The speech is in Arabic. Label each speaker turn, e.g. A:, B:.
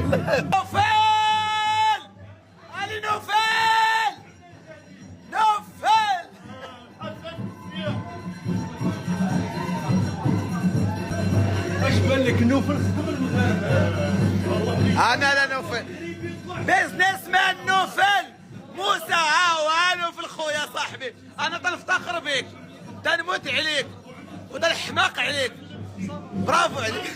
A: نوفل علي نوفل نوفل.
B: اش بان لك نوفل خدم المغاربه؟
A: انا لا نوفل بيزنس مان نوفل موسى ها نوفل خويا صاحبي. انا تنفتخر بك تنموت عليك وتنحماق عليك. برافو عليك.